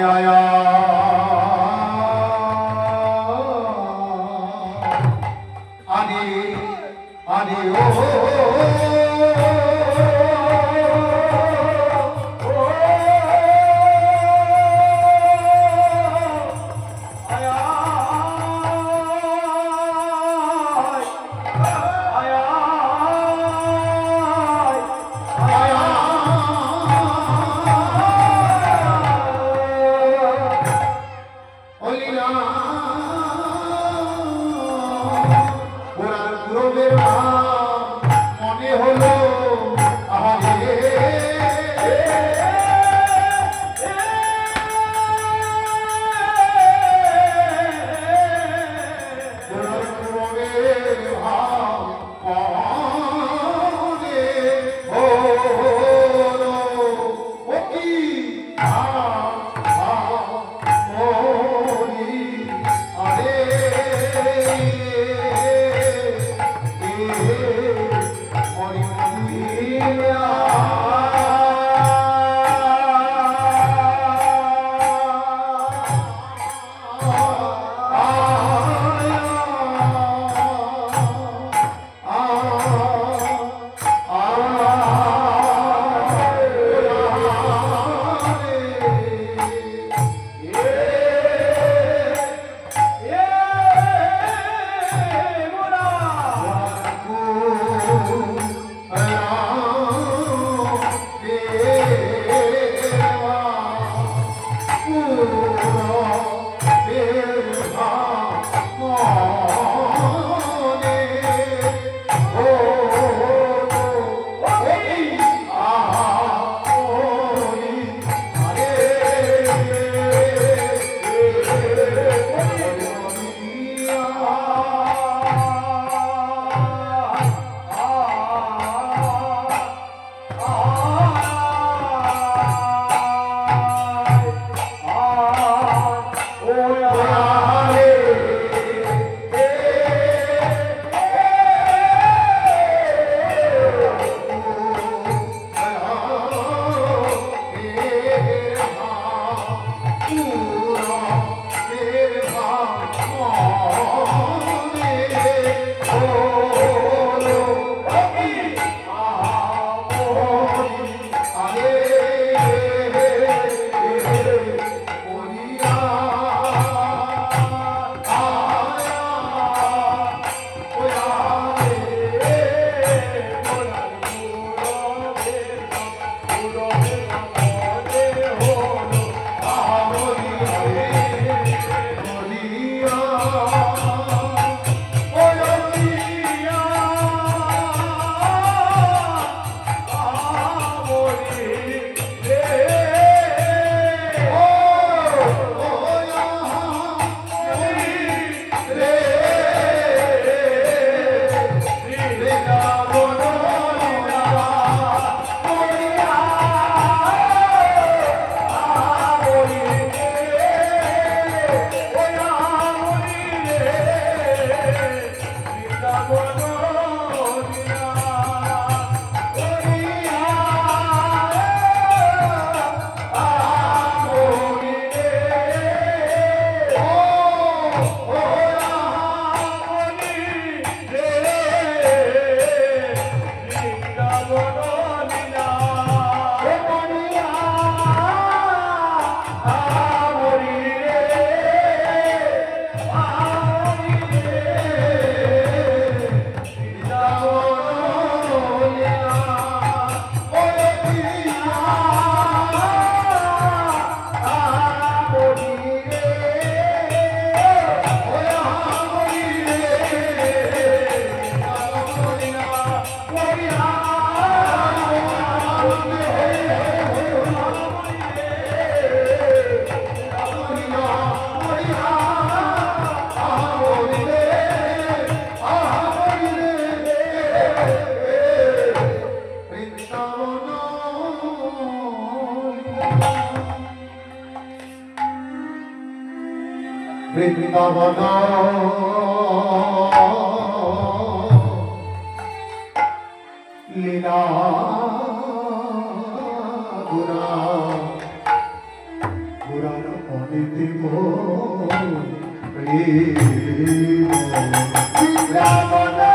আয় আরে আরে ও মনে হলো আরে বৃন্দাবন লীলা পুরাণ মনে দেব প্রেম বৃন্দাবনা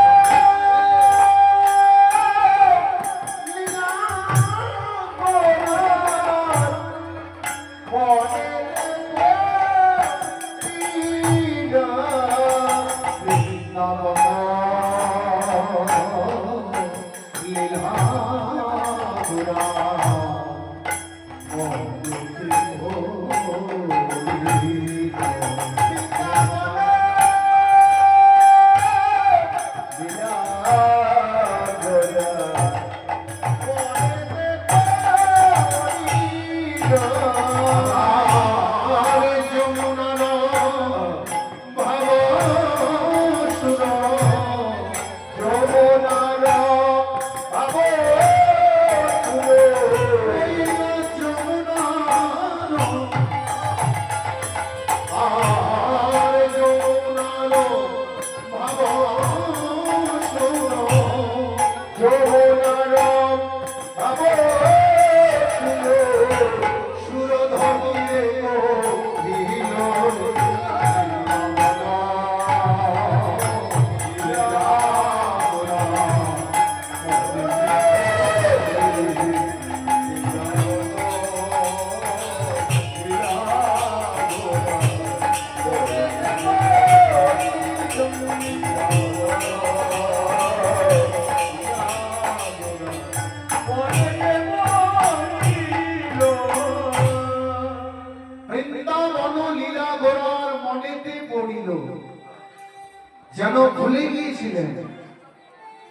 যেন ভুলে গিয়েছিলেন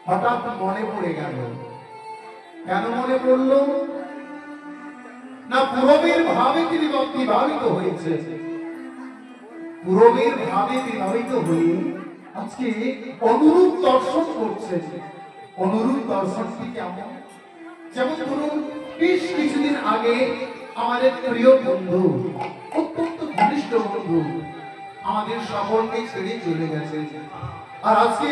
হঠাৎ মনে পড়ে গেল কেন মনে পড়ল না পূরবের ভাবে তিনি প্রভাবিত হয়েছে পূরবের ভাবে প্রভাবিত হয়ে আজকে অনুরূপ দর্শন করছে অনুরূপ দর্শনটি কেমন যেমন ধরুন বেশ কিছুদিন আগে আমাদের প্রিয় বন্ধু অত্যন্ত ঘনিষ্ঠ বন্ধু আমাদের সকলকে ছেড়ে চলে গেছে আর আজকে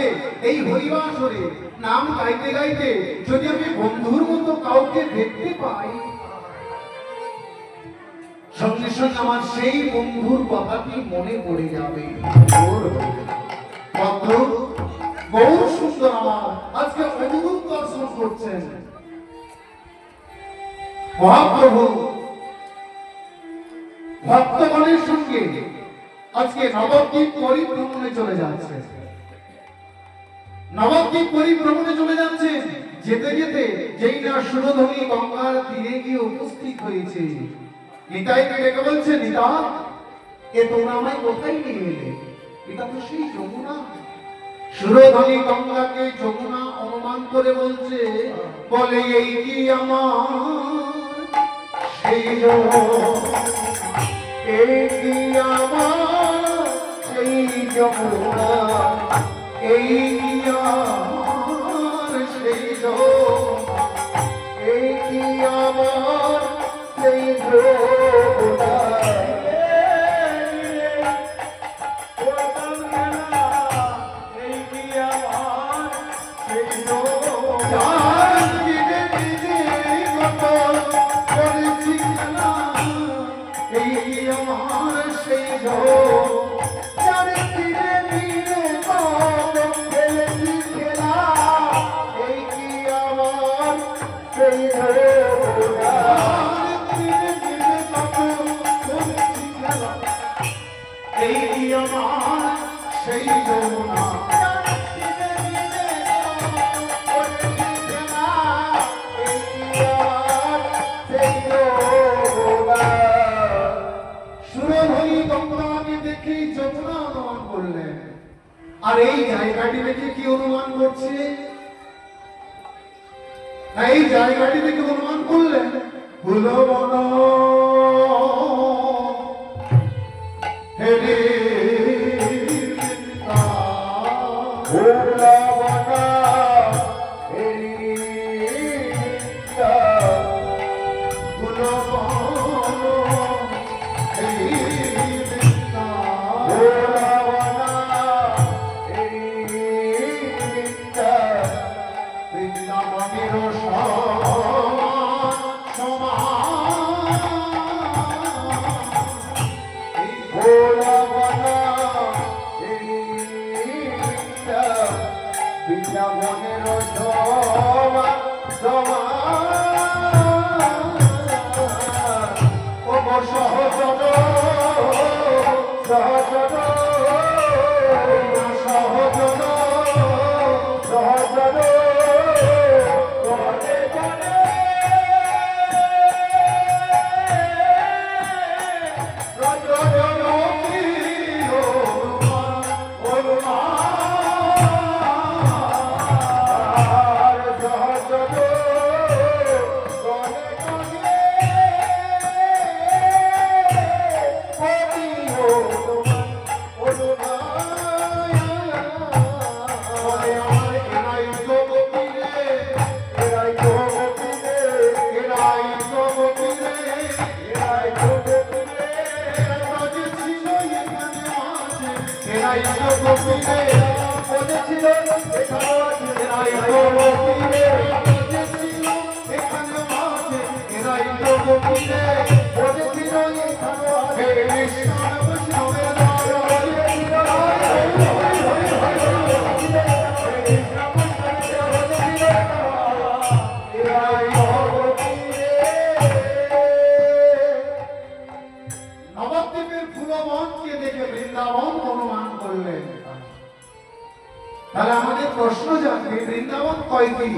এই হরিবাসরে নাম গাইতে গাইতে যদি আমি বন্ধুর মতো কাউকে দেখতে পাই সঙ্গে সঙ্গে আমার সেই বন্ধুর কথাটি মনে পড়ে যাবে গৌর সুন্দর আমার আজকে অনুরূপ দর্শন করছেন মহাপ্রভু ভক্তগণের সঙ্গে আজকে নবদ্বীপ পরিভ্রমণে চলে যাচ্ছে নবদ্বীপ পরিভ্রমণে চলে যাচ্ছে যেতে যেতে যেই না সুরধনী গঙ্গার তীরে গিয়ে উপস্থিত হয়েছে নিতাইকে ডেকে বলছে নিতা এ তোমরা আমায় কোথায় নিয়ে এলে এটা তো সেই যমুনা সুরধনী গঙ্গাকে যমুনা অনুমান করে বলছে বলে এই কি আমার সেই এই কি আমার সেই যমুনা এই কি আমার সেই এই কি আমার সেই যমুনা আর এই জায়গাটি দেখে কি অনুমান করছে এই জায়গাটি দেখে অনুমান করলেন ভুলবনা হেরে এরাই তো গোপীরে বলেছিল এখানে আছে এরাই তো গোপীরে বলেছিল এখানে আছে এরাই তো গোপীরে বলেছিল এখানে আছে কৃষ্ণ বৈষ্ণবের দল বলেছিল এরাই তো গোপীরে। নবদ্বীপের ফুলবনকে দেখে বৃন্দাবন অনুমান করলেন। তাহলে আমাদের প্রশ্ন জানবে বৃন্দাবন কয়টি?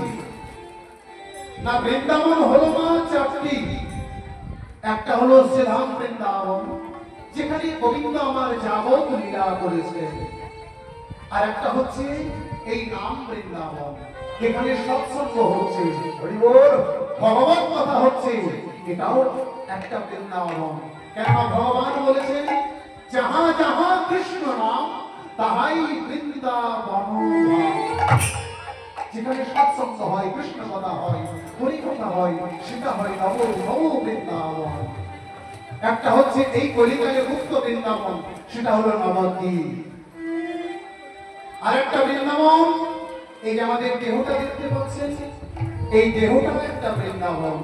না, বৃন্দাবন হলো মা চারটি। একটা হলো শ্রীধাম বৃন্দাবন, যেখানে গোবিন্দ আমার যাবত লীলা করেছেন। আর একটা হচ্ছে এই নাম বৃন্দাবন, যেখানে সৎসঙ্গ হচ্ছে, ভগবত কথা হচ্ছে, এটাও একটা বৃন্দাবন। কেন ভগবান বলেছেন যাহা যাহা কৃষ্ণ নাম তাহাই বৃন্দাবন। যেখানে সৎসঙ্গ হয়, কৃষ্ণ কথা হয়, হরি কথা হয়, সেটা হয় নব নব বৃন্দাবন। একটা হচ্ছে এই কলিকালে মুক্ত বৃন্দাবন, সেটা হলো নবদ্বীপ। আর একটা বৃন্দাবন এই যে আমাদের দেহটা দেখতে পাচ্ছেন, এই দেহটাও একটা বৃন্দাবন।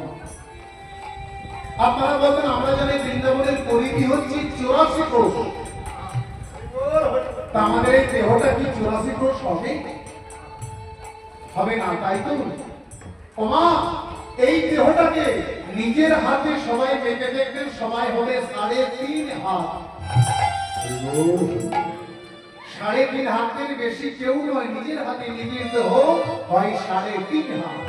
আপনারা বলবেন আমরা জানি বৃন্দাবনের পরিধি হচ্ছে 84 ক্রোশ। তা আমাদের এই দেহটা কি 84 ক্রোশ হবে? হবে না, তাই তো? ওমা, এই দেহটাকে নিজের হাতে সবাই মেপে দেখবেন, সবাই হবে 3.5 হাত। 3.5 হাতের বেশি কেউ নয়। নিজের হাতে নিজের দেহ হয় 3.5 হাত।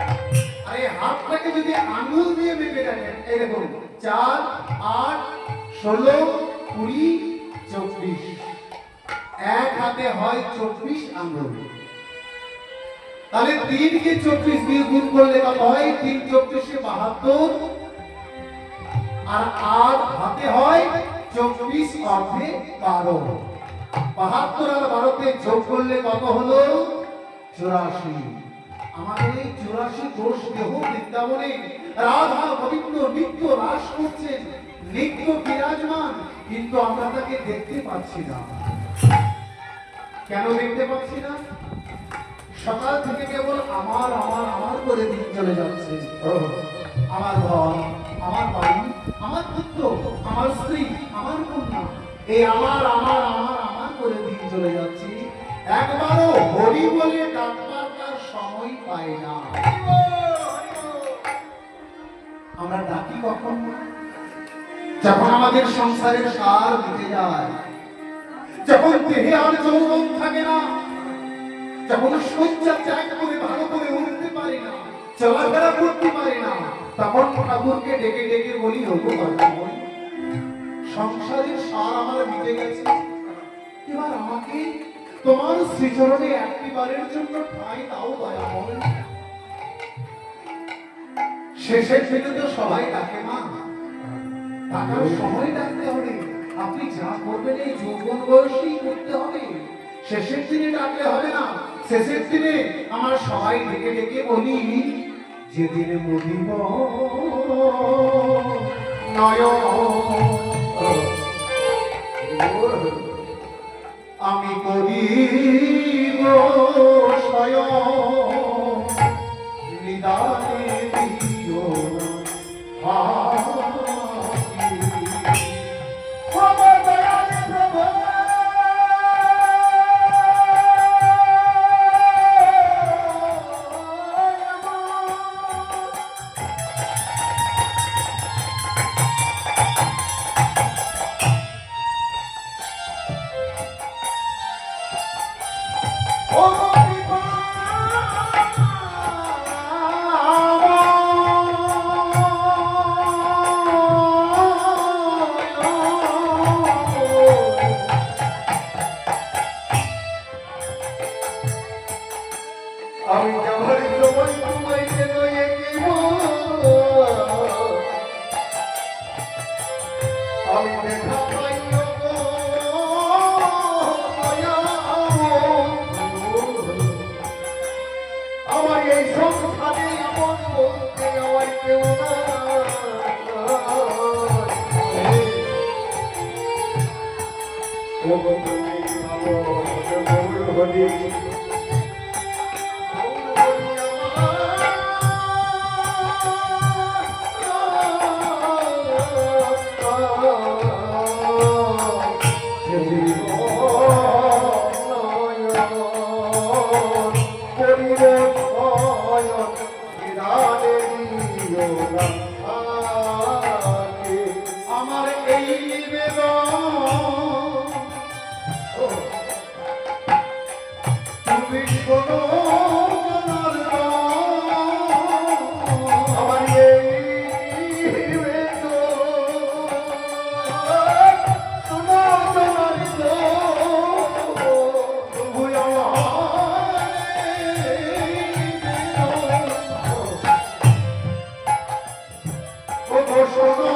আর এই হাতটাকে যদি আঙুল দিয়ে মেপে দেখেন, এই দেখুন 4, 8, 16, 20, 24, এক হাতে হয় 24 আঙুল। তাহলে 3 কে 24 দিয়ে গুণ করলে কত হয়? 3 24 72, আর 8 হাতে হয় 24 অর্ধে 12। 72 আর 12 তে যোগ করলে কত হলো? 84। আমাদের এই 84 ক্রোশ দেহ বৃন্দাবনে রাধা গোবিন্দ নিত্য রাস করছেন, নিত্য বিরাজমান, কিন্তু আমরা তাকে দেখতে পাচ্ছি না। কেন দেখতে পাচ্ছি না? সকাল থেকে কেবল আমার আমার আমার করে দিন চলে যাচ্ছে। আমার ঘর, আমার বাড়ি, আমার পুত্র, আমার স্ত্রী, আমার কন্যা, এই আমার আমার আমার আমার করে দিন চলে যাচ্ছে। একবারও হরি বলে ডাকবার তার সময় পাই না। আমরা ডাকি কখন? যখন আমাদের সংসারের সার মিটে যায়, যখন দেহে আর যৌবন থাকে না, যখন শয্যা ত্যাগ করে ভালো করে উঠতে পারি না, চলাফেরা করতে পারি না, তখন ঠাকুরকে ডেকে ডেকে বলি, ওগো দয়াময়, সংসারের সার আমার মিটে গেছে, এবার আমাকে তোমার শ্রীচরণে একটিবারের জন্য ঠাঁই দাও দয়াময়। শেষের দিনে তো সবাই ডাকে না, ডাকার সময় ডাকতে হবে। আপনি যা করবেন এই যৌবন বয়সেই করতে হবে, শেষের দিনে ডাকলে হবে না। শেষের দিনে আমার সবাই ডেকে ডেকে বলি, যেদিনে মরিব আমি করিব স্বয়ং নিদানে দিও আমার এই নিবেদন তুমি শোনো আমার এই নিবেদন শোনো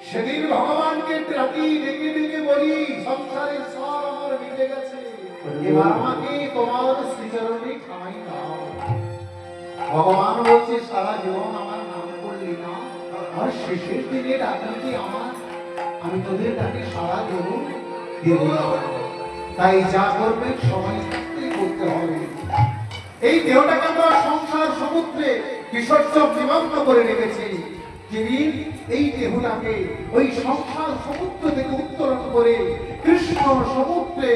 সেদিন ভগবানকে ডাকি ডেকে ডেকে বলি সংসারের সব আমার মিটে গেছে, এবার আমাকে তোমার শ্রীচরণে খাই দাও। ভগবান বলছে সারা জীবন আমার নাম করলি না, আর শেষের দিনে ডাকি আমার, আমি তোদের ডাকে সারা জীবন দেব না, তাই যা করবে সময় করতে হবে। এই দেহটাকে আমরা সংসার সমুদ্রে বিসর্জন নিমগ্ন করে রেখেছি। যেদিন এই দেহটাকে ওই সংসার সমুদ্র থেকে উত্তোলন করে কৃষ্ণ সমুদ্রে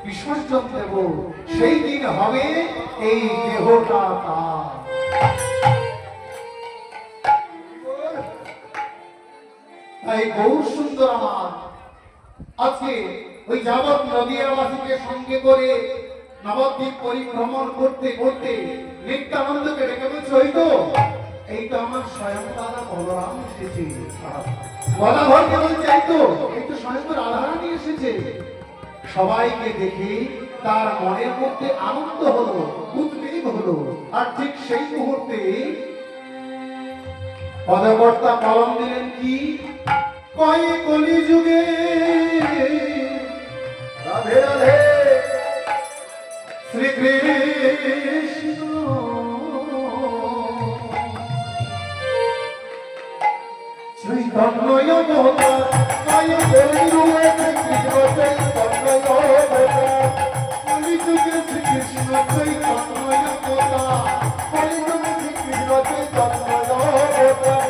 বিসর্জন দেব, সেই দিন হবে এই দেহটা তার। তাই গৌর সুন্দর আমার আজকে ওই যাবৎ নদীয়াবাসীকে সঙ্গে করে নবদ্বীপ পরিভ্রমণ করতে করতে নিত্যানন্দকে ডেকে বলছে, এই তো আমার স্বয়ং দাদা বলরাম এসেছে। গদাধরকে বলছে, এই তো স্বয়ং রাধারানী এসেছে। সবাইকে দেখে তার মনের মধ্যে আনন্দ হলো, উদ্বেগ হলো। আর ঠিক সেই মুহূর্তে পদকর্তা কলম দিলেন কি, কয়ে কলি যুগে রাধে রাধে শ্রীকৃষ্ণ চৈতন্য অবতার, কয়ে কলি যুগে শ্রীকৃষ্ণ চৈতন্য অবতার, কলি যুগে শ্রীকৃষ্ণ চৈতন্য অবতার, কলি যুগে শ্রীকৃষ্ণ চৈতন্য অবতার।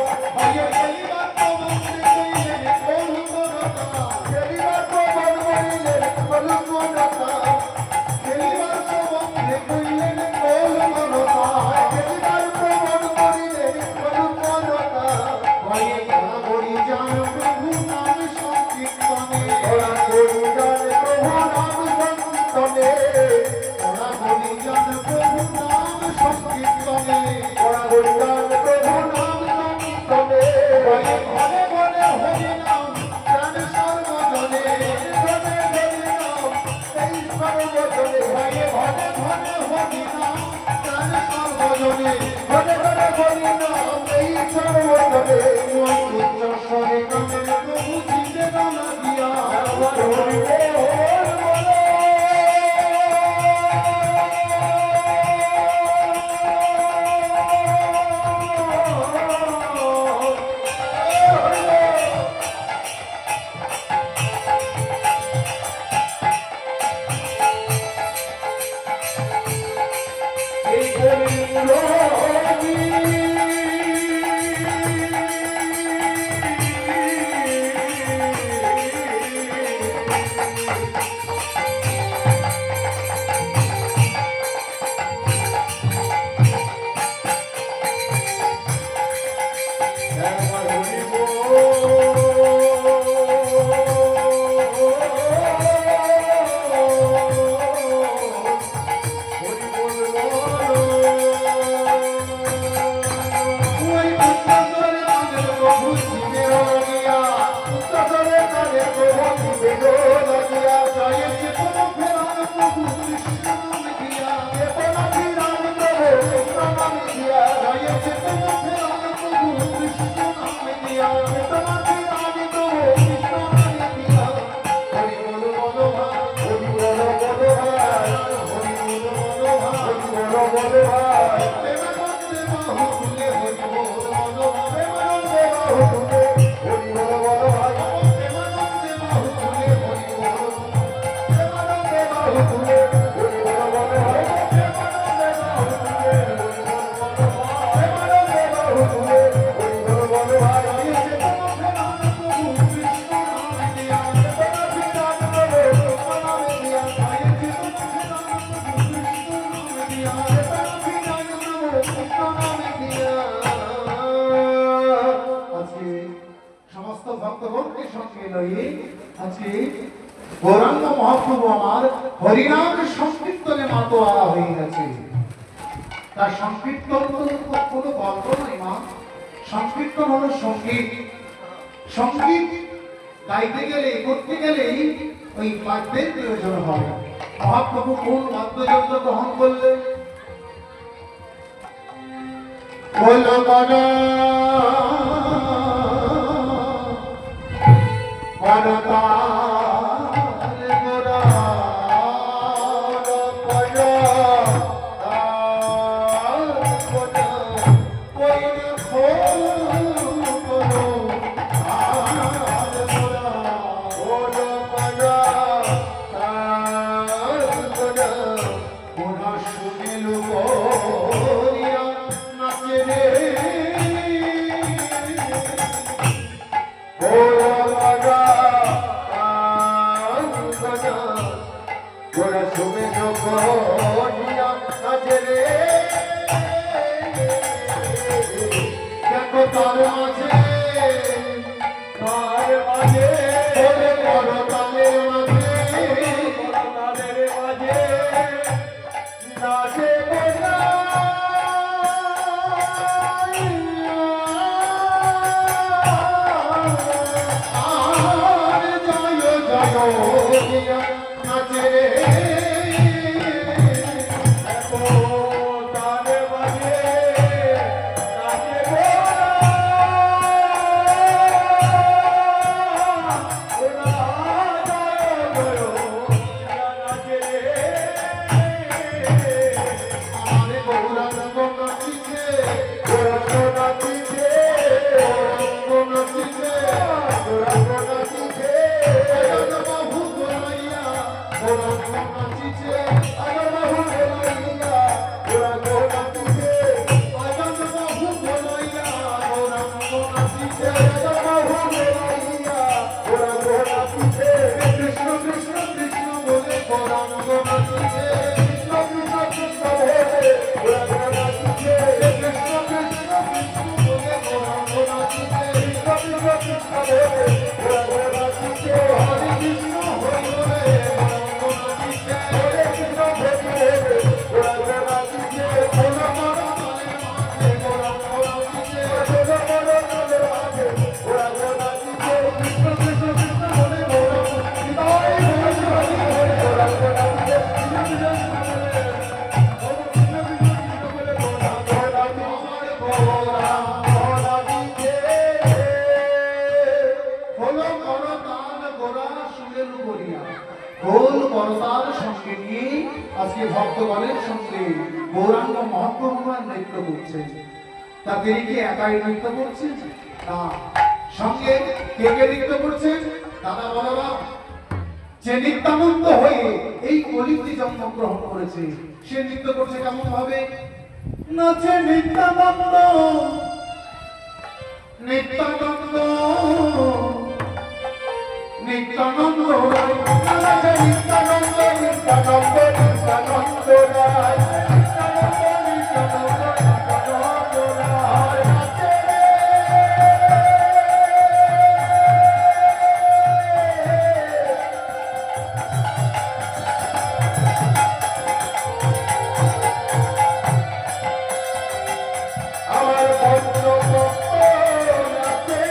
আজকে গৌরাঙ্গ মহাপ্রভু আমার হরিনাম সংকীর্তনে মাতোয়ারা হয়ে গেছে। তার সংকীর্তন কোনো গল্প নয় মা, সংকীর্তন হলো সঙ্গীত। সঙ্গীত গাইতে গেলে করতে গেলেই ওই বাদ্যের প্রয়োজন হয়। মহাপ্রভু কোন বাদ্যযন্ত্র গ্রহণ করলেন? ভক্তগণের সঙ্গে গৌরাঙ্গ মহাপ্রভুরা নৃত্য করছে। তা তিনি কি একাই নৃত্য করছেন? না, সঙ্গে কে কে নৃত্য করছেন? দাদা বাবারা, যে নিত্যানন্দ হয়ে এই কলিতে জন্মগ্রহণ করেছে সে নৃত্য করছে কেমন ভাবে? নাচে নিত্যানন্দ, নিত্যানন্দ, নিত্যানন্দ রায়, নাচে নিত্যানন্দ, নিত্যানন্দ, নিত্যানন্দ রায়, নিত্যানন্দ, নিত্যানন্দ, নিত্যানন্দ রায়, নাচে আমার ভক্ত নাচে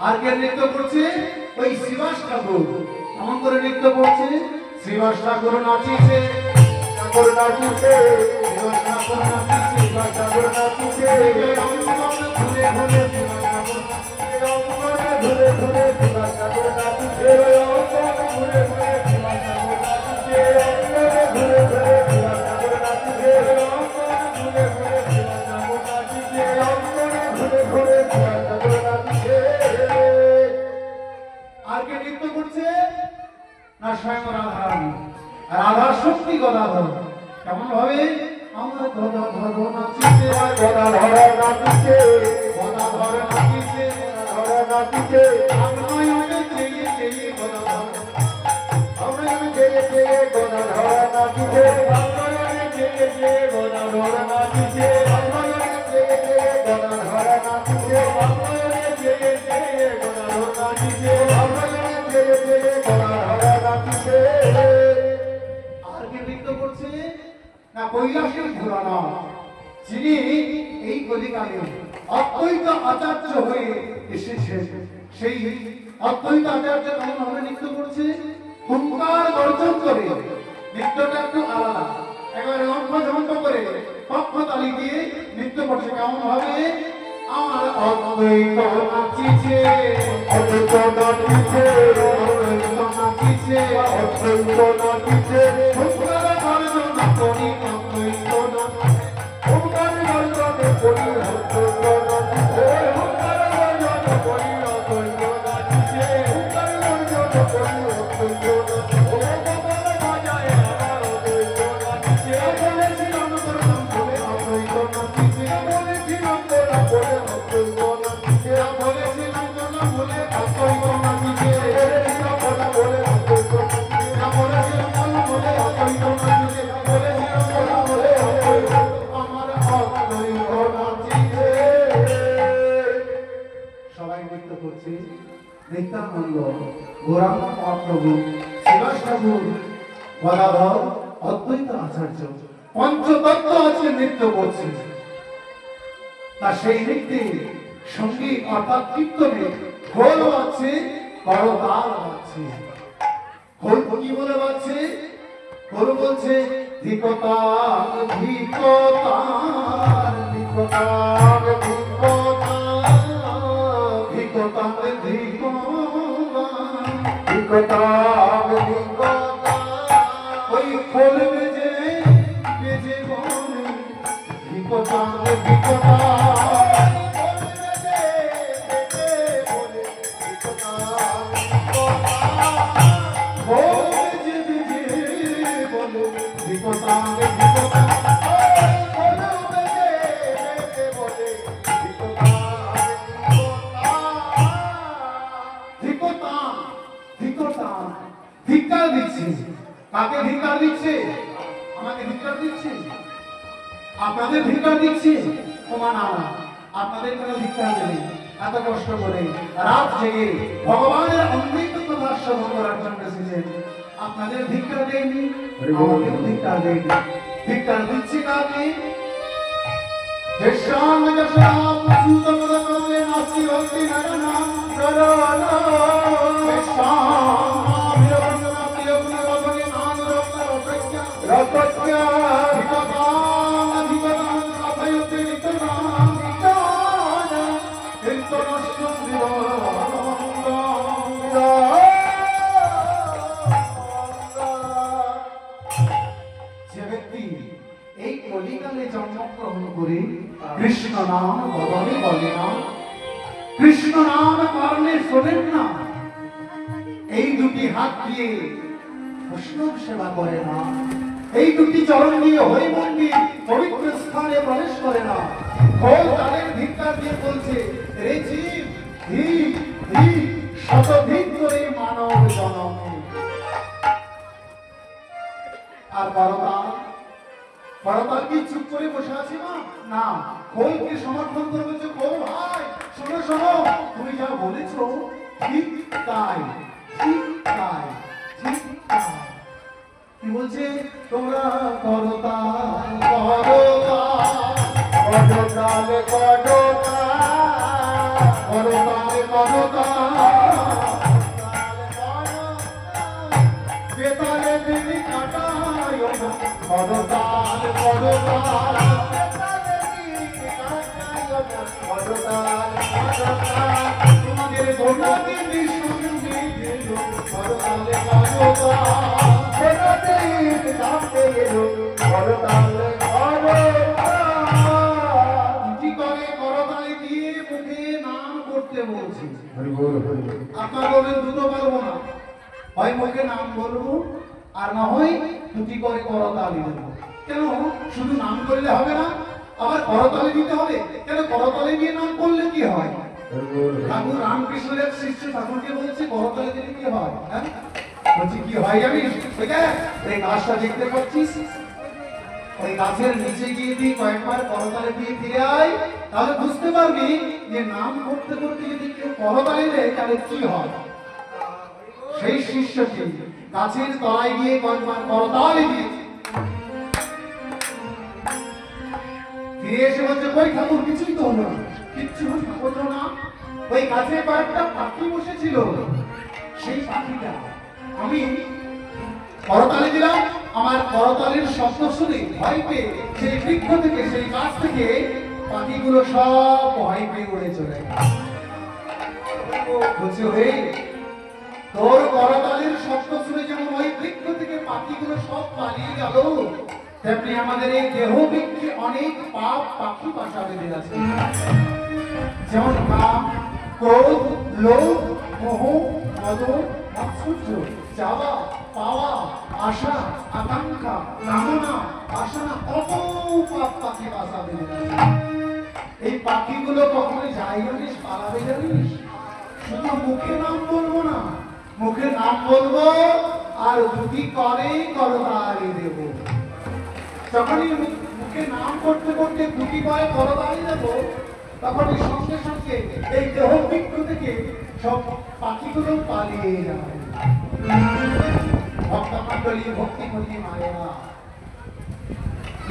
আর কে নৃত্য করছে? ওই শ্রীবাস ঠাকুর। কেমন করে নৃত্য করছে? শ্রীবাস ঠাকুর নাচিছে, ঠাকুর নাচিছে, শ্রীবাস ঠাকুর নাচিছে, শ্রীবাস ঠাকুর নাচিছে, ঘুরে ঘুরে শ্রীবাস ঠাকুর ঘুরে ঘুরে শ্রীবাস ঠাকুর নাচিছে, ঘুরে ঘুরে শ্রীবাস ঠাকুর নাচিছে, ঘুরে ঘুরে শ্রীবাস ঠাকুর নাচিছে, ঘুরে ঘুরে শ্রীবাস ঠাকুর নাচিছে, ঘুরে ঘুরে শ্রীবাস ঠাকুর নাচিছে। আর কে নৃত্য করছে? না স্বয়ং রাধারানী। রাধা শক্তি গদাধর। কেমন ভাবে? আমার গদাধর নাচিছে, গদাধর নাচিছে, গদাধর নাচিছে, গদাধর নাচিছে, নয়নে চেয়ে চেয়ে গদাধর, নয়নে চেয়ে চেয়ে গদাধর নাচিছে, নয়নে চেয়ে চেয়ে গদাধর নাচিছে, নয়নে চেয়ে চেয়ে গদাধর নাচিছে, নয়নে চেয়ে চেয়ে গদাধর নাচিছে, নয়নে চেয়ে চেয়ে গদাধর নাচিছে। আর কে নৃত্য করছে? না কৈলাসের ঘোরানো, যিনি এই কলিকালে অদ্বৈত আচার্য হয়ে এসেছে। সেই অদ্বৈত আচার্য কেমন ভাবে নৃত্য করছে? হুঙ্কার গর্জন করে। নৃত্যটা একটু আলাদা, একেবারে অঙ্ক করে পক্ষ তালি দিয়ে নৃত্য করছে। কেমন ভাবে? আমার অদ্বৈত নাচিছে, অদ্বৈত নাচিছে, অদ্বৈত নাচিছে, অদ্বৈত নাচিছে, হুঙ্কার গর্জন করি অদ্বৈত নাচিছে, হুঙ্কার গর্জন করি অদ্বৈত নাচিছে, হুঙ্কার গর্জন করি অদ্বৈত নাচিছে, হুঙ্কার গর্জন করি অদ্বৈত নাচিছে, বাজায় আমার অদ্বৈত নাচিছে, বলেছিলাম তোর নাম বলে অদ্বৈত নাচিছে, বলেছিলাম তোর নাম বলে অদ্বৈত নাচিছে, বলেছিলাম তোর নাম বলে অদ্বৈত নাচিছে, বলেছিলাম তোর নাম বলে অদ্বৈত নাচিছে, বলেছিলাম তোর নাম বলে অদ্বৈত নাচিছে, বলেছিলাম তোর নাম বলে অদ্বৈত, আমার অদ্বৈত নাচিছে। সবাই নৃত্য করছে। নিত্যানন্দ, গৌরাঙ্গ মহাপ্রভু, শ্রীবাস ঠাকুর, গদাধর, অদ্বৈত আচার্য, পঞ্চতত্ত্ব আছে নৃত্য করছে। তা সেই নৃত্যে সঙ্গীত অর্থাৎ কীর্তনে খোল বাজছে, করতাল বাজছে। খোল কি বলে বাজছে? খোল বলছে ধিকতাল ধিকতাল ধিকতাল ধিকতাল ধিকতাল ধিকতাল ধিকতাল। ওই খোল বেজে বেজে বলে ধিকতাল ধিকতাল, খোল বেজে বেজে বলে ধিকতাল ধিকতাল, খোল বেজে বেজে বলে ধিকতাল ধিকতাল, খোল বেজে বেজে বলে ধিকতাল ধিকতাল ধিকতাল। ধিক্কার দিচ্ছে। কাকে ধিক্কার দিচ্ছে? আমাকে ধিক্কার দিচ্ছে? আপনাদের ধিক্কার দিচ্ছে? ওমা না, আপনাদের কোনো ধিক্কার দেবে? এত কষ্ট করে রাত জেগে ভগবানের অমৃত কথা শ্রবণ করার জন্য এসেছেন, আপনাদের ধিক্কার দেয়নি, আমাকেও ধিক্কার দেয়নি। ধিক্কার দিচ্ছে কাকে? যে শ্যাম যশাম সুতম করলে নাসি ভক্তি নারায়ণ নারায়ণ, যে শ্যাম বিরবঞ্জনা প্রিয়গুণ বদনে নাম রত্ন রসজ্ঞা রসজ্ঞা, ধিকতাম ধিকতাম কথায়তে নিত্যনাম নিত্যান কীর্তনস্যম যে ব্যক্তি এই কলিকালে জন্মগ্রহণ করে কৃষ্ণ নাম বদলে বলে না, কৃষ্ণ নাম কারণে শোনেন না, এই দুটি হাত দিয়ে বৈষ্ণব সেবা করে না, এই দুটি চরণ দিয়ে হরি মন্দির পবিত্র স্থানে প্রবেশ করে না, খোল তালের ধিক্কার দিয়ে বলছে রে জীব ধিক ধিক শতধিক করে মানব জনমে। আর বড়তাল কি চুপ করে বসে আছে? না, খোলকে সমর্থন করে বলছে খোল ভাই শোনো শোনো, তুমি যা বলেছো ঠিক তাই, ঠিক তাই, ঠিক তাই। কি বলছে? তোমরা করতাল করতাল করতাল করতাল করতাল করতাল করতাল করতাল তোমাদের গোটাকে বিষ্ণু করতালে করতালে দিয়ে মুখে নাম করতে বলছি। আপনার বলবেন দুটো পারবো না, হয় মুখে নাম বলবো আর না হয় দুটি করে করতালি দেবো। কেন শুধু নাম করলে হবে না, আবার করতালি দিতে হবে? কেন করতালি দিয়ে নাম করলে কি হয়? ঠাকুর রামকৃষ্ণের শিষ্য ঠাকুরকে বলছে করতালি দিলে কি হয়? হ্যাঁ বলছি কি হয় জানিস? এই গাছটা দেখতে পাচ্ছিস, ওই গাছের নিচে গিয়ে দিয়ে কয়েকবার করতালি দিয়ে ফিরে আয়, তাহলে বুঝতে পারবি যে নাম করতে করতে যদি কেউ করতালি দেয় তাহলে কি হয়। সেই শিষ্যটি গাছের তলায় গিয়ে কয়েকবার করতালি দিয়েছে, ফিরে এসে বলছে কই ঠাকুর কিছুই তো হলো না, কিচ্ছু হলো না। ওই গাছে কয়েকটা পাখি বসেছিল, সেই পাখিটা আমি করতালি দিলাম, আমার করতালির শব্দ শুনে ভয় পেয়ে সেই বৃক্ষ থেকে সেই গাছ থেকে পাখিগুলো সব ভয় পেয়ে উড়ে চলে গেছে। হয়ে তোর করতালির শব্দ শুনে যেমন ওই বৃক্ষ থেকে পাখিগুলো সব পালিয়ে গেল, তেমনি আমাদের এই দেহ বৃক্ষে অনেক পাপ পাখি বাসা বেঁধে আছে। যেমন কাম, ক্রোধ, লোভ, মোহ, মদ, মাৎসর্য, চাওয়া, পাওয়া, আশা, আকাঙ্ক্ষা, কামনা, বাসনা, কত পাপ পাখি বাসা বেঁধে আছে। এই পাখিগুলো কখনো যায় জানিস, পালাবে জানিস? শুধু মুখে নাম বলবো না, মুখে নাম বলবো আর দুটি করে করতালি দেব। যখনই মুখে নাম করতে করতে দুটি করে করতালি দেব, তখনই সঙ্গে সঙ্গে এই দেহ বৃক্ষ থেকে সব পাখিগুলো পালিয়ে যাবে। ভক্তমণ্ডলী ভক্তি করতে মায়েরা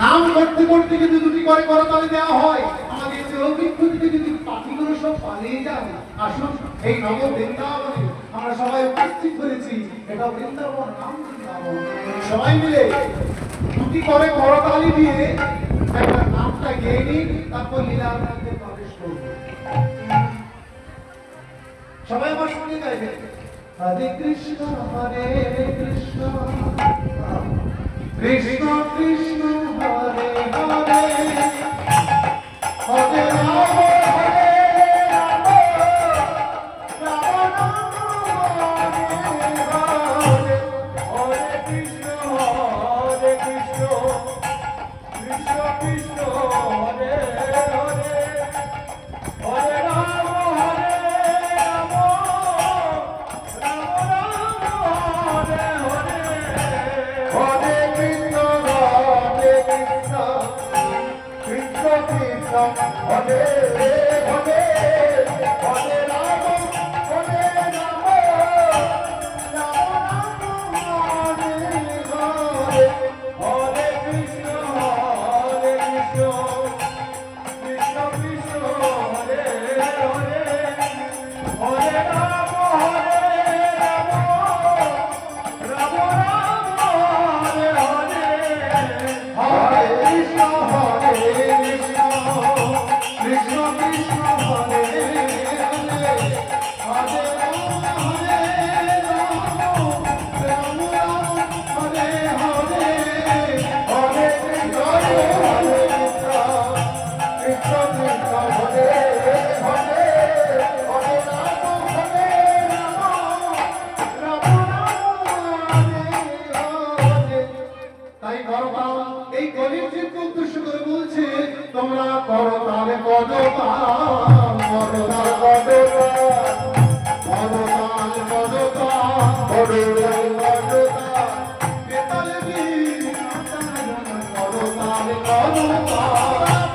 নাম করতে করতে যদি দুটি করে করতালি দেওয়া হয়, আমাদের দেহ বৃক্ষ থেকে যদি পাখিগুলো সব পালিয়ে যায়। আসুন এই নব বৃন্দাবনে আমরা সবাই উপস্থিত হয়েছি, এটা বৃন্দাবন, নাম বৃন্দাবন। সবাই মিলে দুটি করে করতালি দিয়ে একটা নামটা গেয়ে নিই, তারপর লীলার মধ্যে প্রবেশ করব। সবাই আমার সঙ্গে গাইবে হরে কৃষ্ণ হরে কৃষ্ণ কৃষ্ণ কৃষ্ণ হরে হরে হরে রাম হরে রাম রাম রাম হরে হরে কৃষ্ণ কৃষ্ণ কৃষ্ণ হরে হরে হরে রাম হরে রাম রাম রাম হরে হরে হরে কৃষ্ণ কৃষ্ণ কৃষ্ণ হরে হরে হরে রাম হরে রাম রাম রাম হরে হরে হরে কৃষ্ণ কৃষ্ণ কৃষ্ণ হরে হরে হরে রাম হরে রাম রাম রাম হরে হরে হরে কৃষ্ণ কৃষ্ণ কৃষ্ণ হরে হরে হরে রাম রাম রাম হরে হরে হরে কৃষ্ণ কৃষ্ণ কৃষ্ণ হরে হরে হরে রাম হরে রাম রাম রাম হরে হরে। তাই করতাল এই কলির জীবকে উদ্দেশ্য করে বলছে, তোমরা করতাল করতাল করতাল করতাল করতাল করতাল বেতালে বীর করতাল করতাল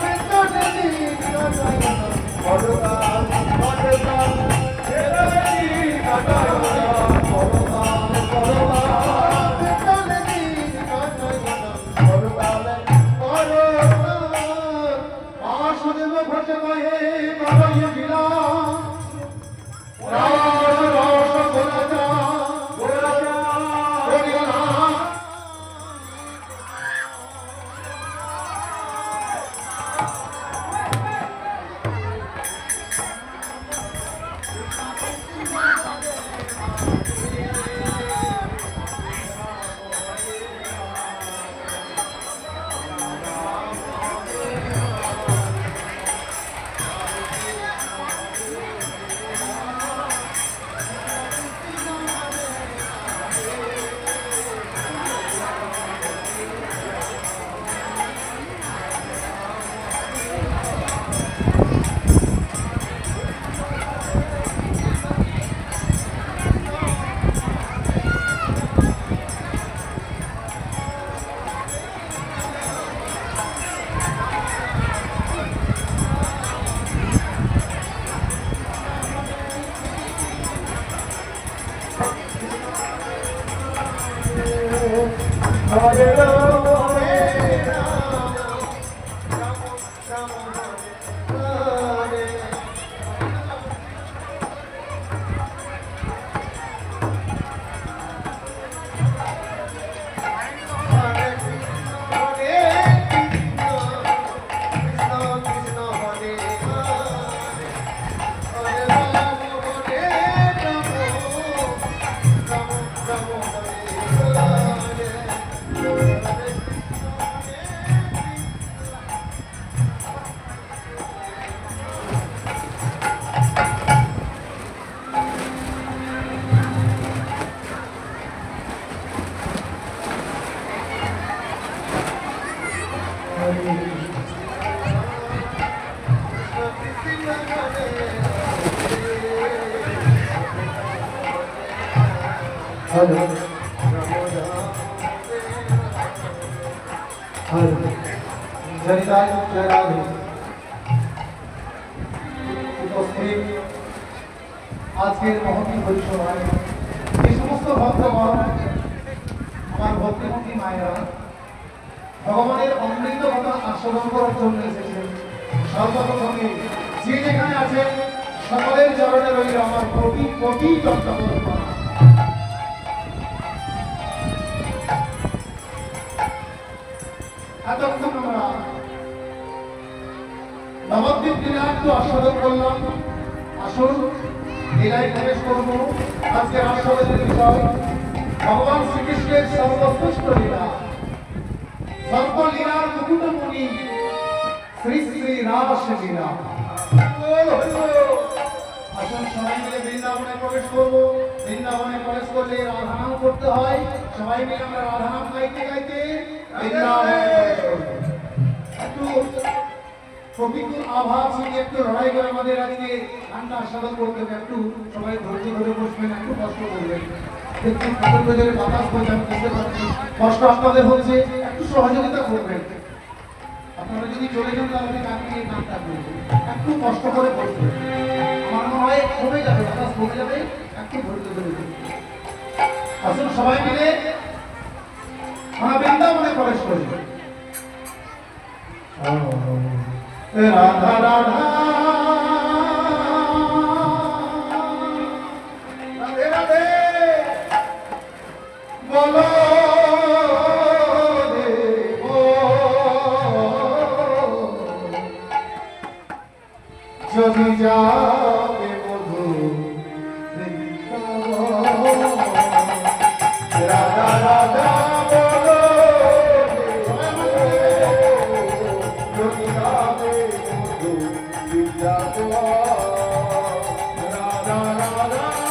বেতালে বীর করতাল করতাল বেতালে বীর করতাল করতাল বেতালে বীর করতাল বাসুদেব ঘোষ কহে কবয়ে বিলাস রাস রস গোরাচা গোরাচা আজকের মহতী পরিসভায় এই সমস্ত ভক্তগণ, আমার ভক্তিমতী মায়েরা ভগবানের অমৃত কথা আস্বাদন করার জন্য এসেছেন। সর্বপ্রথমে যে যেখানে আছেন সকলের চরণে রইল আমার কোটি কোটি দত্তবন্ধ। এতক্ষণ আমরা নবদ্বীপ লীলা একটু আস্বাদন করলাম। আসুন লীলায় প্রবেশ করব। আজকের আস্বাদনের বিষয় ভগবান শ্রীকৃষ্ণের সর্বশ্রেষ্ঠ লীলা, সর্বলীলার মুকুটমণি শ্রী শ্রী রাস লীলা। আসুন সবাই মিলে বৃন্দাবনে প্রবেশ করবো। বৃন্দাবনে প্রবেশ করলে রাধানাম করতে হয়। সবাই মিলে আমরা রাধানাম গাইতে গাইতে বৃন্দাবনে প্রবেশ করবো। একটু প্রতিকূল আবহাওয়া সঙ্গে একটু লড়াই করে আমাদের আজকে ঠান্ডা আস্বাদন করতে হবে। একটু সবাই ধৈর্য ধরে বসবেন, একটু কষ্ট করবেন। একটু ঠাকুর বাজারে বাতাস বইছে, আমি বুঝতে পারছি কষ্ট আপনাদের হচ্ছে, একটু সহযোগিতা করবেন। আপনারা যদি চলে যান তাহলে কাটিয়ে কান কাটবেন, একটু কষ্ট করে বসবেন। আমার মনে হয় কমে যাবে, বাতাস কমে যাবে, একটু ধৈর্য ধরে। আসুন সবাই মিলে আমরা বৃন্দাবনে প্রবেশ করি। রাধা রাধা রাধে রাধে বলো যদি যাবে মধু রাধা রাধা বলো যদি যাবে মধু রাধা রাধা